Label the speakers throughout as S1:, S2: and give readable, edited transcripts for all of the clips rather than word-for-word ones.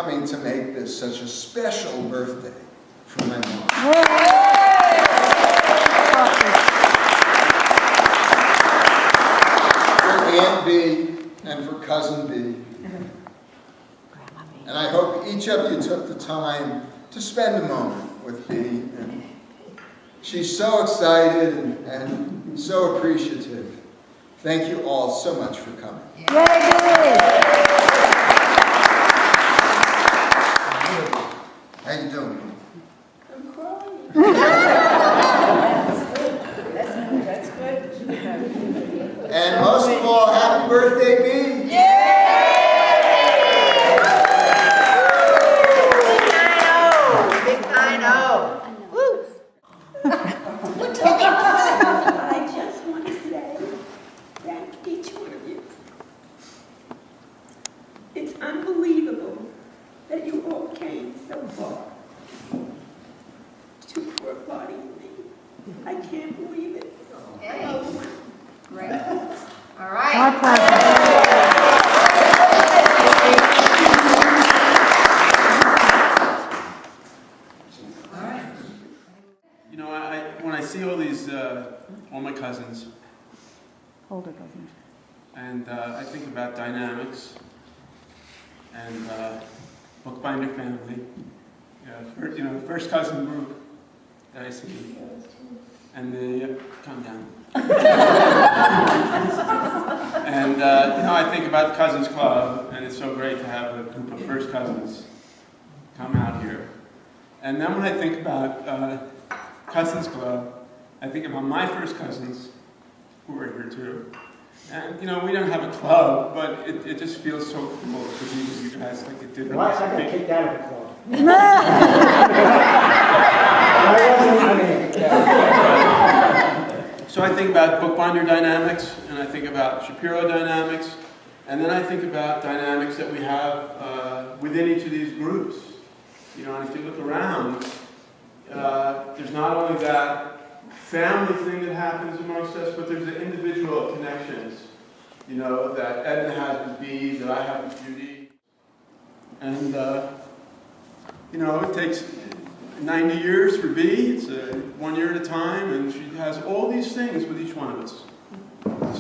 S1: coming to make this such a special birthday for my mom. For Aunt Bea and for Cousin Bea. And I hope each of you took the time to spend a moment with Bea. And she's so excited and so appreciative. Thank you all so much for coming. How you doing?
S2: I'm crying. That's good.
S1: And most of all, happy birthday, Bea!
S2: Big 9-0. Woo! I just want to say thank each one of you. It's unbelievable that you all came so far to poor party with me. I can't believe it.
S3: Great. All right.
S4: You know, when I see all these, all my cousins,
S5: Older cousins.
S4: and I think about dynamics and Buchbinder family, the first cousin group that I see, and the calm down. And I think about the Cousins Club, and it's so great to have a group of first cousins come out here. And then when I think about Cousins Club, I think about my first cousins, who are here too. And we don't have a club, but it just feels so cool to be with you guys like it did.
S6: Well, I got kicked out of the club.
S4: So I think about Buchbinder dynamics, and I think about Shapiro dynamics, and then I think about dynamics that we have within each of these groups. And if you look around, there's not only that family thing that happens amongst us, but there's the individual connections, that Edna has with Bea, that I have with Judy. And, it takes 90 years for Bea. It's 1 year at a time, and she has all these things with each one of us.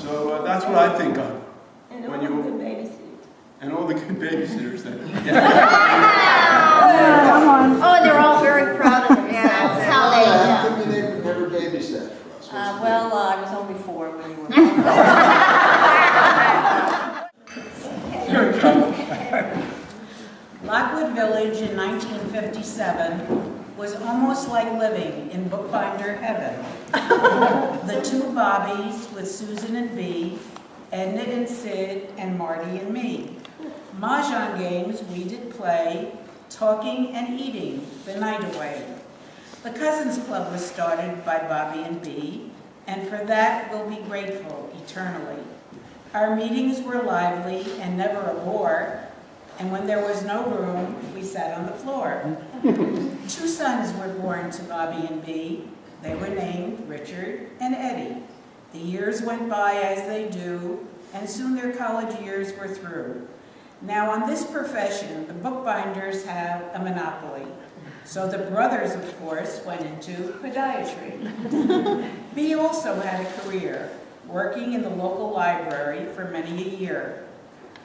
S4: So that's what I think of.
S2: And all the good babysitters.
S4: And all the good babysitters that
S5: Come on.
S3: Oh, and they're all very proud of themselves. That's how they.
S1: How come they never babysat for us?
S3: I was only 4 when you were born.
S7: Lockwood Village in 1957 was almost like living in Buchbinder heaven. The two Bobbies with Susan and Bea, Edna and Sid, and Marty and me. Mahjong games we did play, talking and eating the night away. The Cousins Club was started by Bobby and Bea, and for that we'll be grateful eternally. Our meetings were lively and never a bore, and when there was no room, we sat on the floor. 2 sons were born to Bobby and Bea. They were named Richard and Eddie. The years went by as they do, and soon their college years were through. Now on this profession, the Buchbinders have a monopoly. So the brothers, of course, went into podiatry. Bea also had a career, working in the local library for many a year.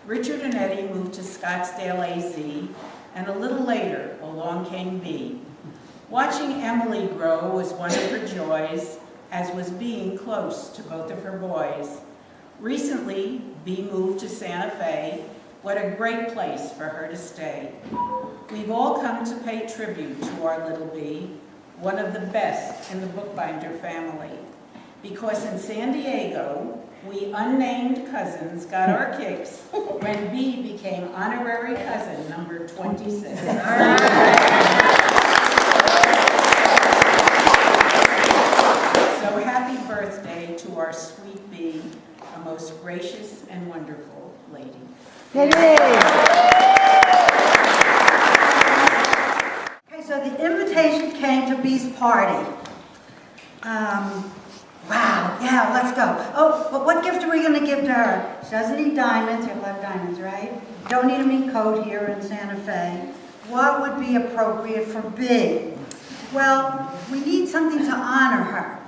S7: Richard and Eddie moved to Scottsdale, AZ, and a little later, along came Bea. Watching Emily grow was one of her joys, as was being close to both of her boys. Recently, Bea moved to Santa Fe. What a great place for her to stay. We've all come to pay tribute to our little Bea, one of the best in the Buchbinder family. Because in San Diego, we unnamed cousins got our kicks when Bea became honorary cousin number 26. So happy birthday to our sweet Bea, a most gracious and wonderful lady.
S5: Yay.
S8: Okay, so the invitation came to Bea's party. Wow,
S7: Yeah, let's go. Oh, but what gift are we gonna give to her? She doesn't need diamonds, you love diamonds, right? Don't need a mink coat here in Santa Fe. What would be appropriate for Bea? Well, we need something to honor her.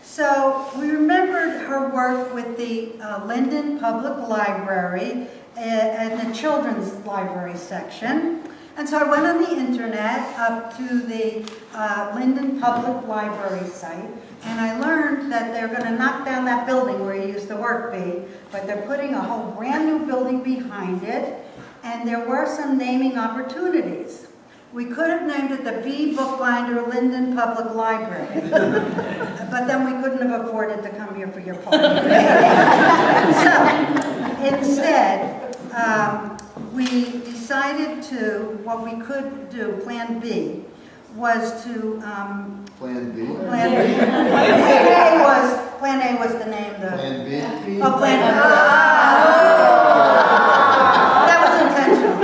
S7: So we remembered her work with the Linden Public Library and the Children's Library section. And so I went on the internet up to the Linden Public Library site, and I learned that they're going to knock down that building where you used to work, Bea, but they're putting a whole brand new building behind it, and there were some naming opportunities. We could have named it the Bea-Buchbinders Linden Public Library, but then we couldn't have afforded to come here for your party. So instead, we decided to, what we could do, Plan B, was to,
S1: Plan B?
S7: Plan A was the name,
S1: Plan B?
S7: oh, Plan B. That was intentional.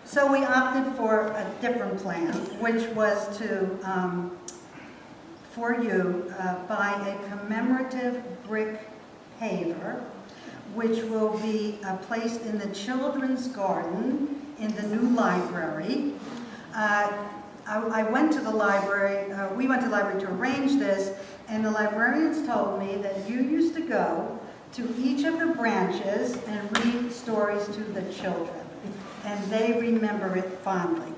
S7: So we opted for a different plan, which was to, for you, buy a commemorative brick paver, which will be placed in the children's garden in the new library. I went to the library, we went to the library to arrange this, and the librarians told me that you used to go to each of the branches and read stories to the children, and they remember it fondly.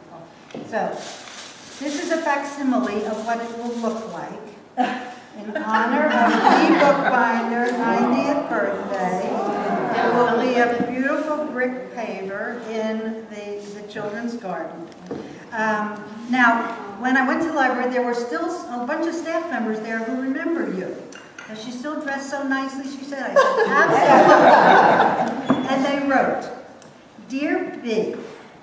S7: So, this is a facsimile of what it will look like in honor of Bea-Buchbinder's 90th birthday. There will be a beautiful brick paver in the children's garden. Now, when I went to the library, there were still a bunch of staff members there who remember you. Does she still dress so nicely? She said, I said, absolutely. And they wrote, Dear Bea,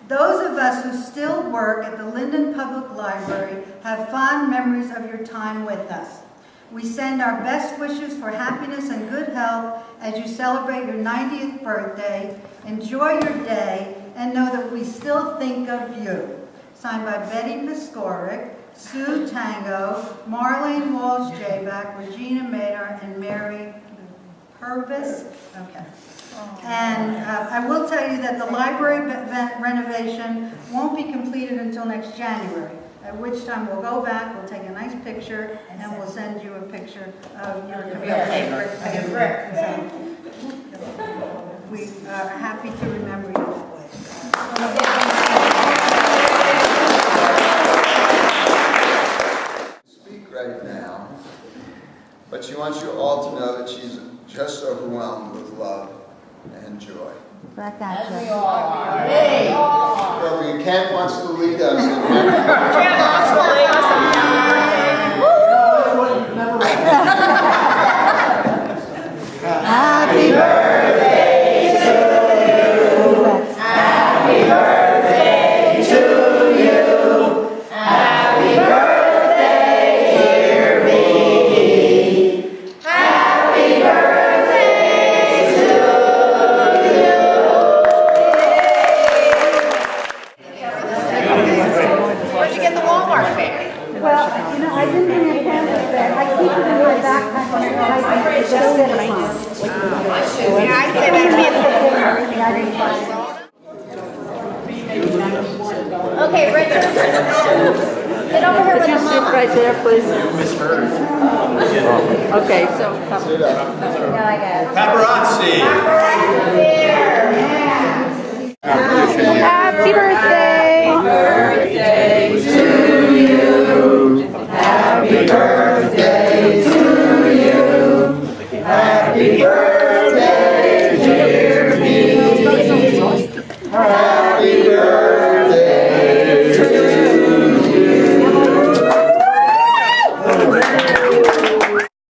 S7: those of us who still work at the Linden Public Library have fond memories of your time with us. We send our best wishes for happiness and good health as you celebrate your 90th birthday. Enjoy your day and know that we still think of you. Signed by Betty Piskoric, Sue Tango, Marlene Walsh-Jayback, Regina Mader, and Mary Purvis. Okay. And I will tell you that the library renovation won't be completed until next January, at which time we'll go back, we'll take a nice picture, and we'll send you a picture of your favorite favorite. So, we are happy to remember you that way.
S1: Speak right now, but she wants you all to know that she's just overwhelmed with love and joy.
S5: Back at you.
S1: Well, Ken wants to lead us in
S5: Happy birthday to you. Happy birthday to you. Happy birthday, dear Bea. Happy birthday to you.
S3: Where'd you get the Walmart bag?
S5: Well, you know, I didn't bring a canvas bag. I keep it in my backpack when I write. It's just in my hand.
S3: Yeah, I said I'd Okay, Richard. Get over here with the
S5: Sit
S3: mama.
S5: right there, please. Okay, so.
S1: Sit up.
S3: No, I got it.
S4: Paparazzi!
S5: Happy birthday!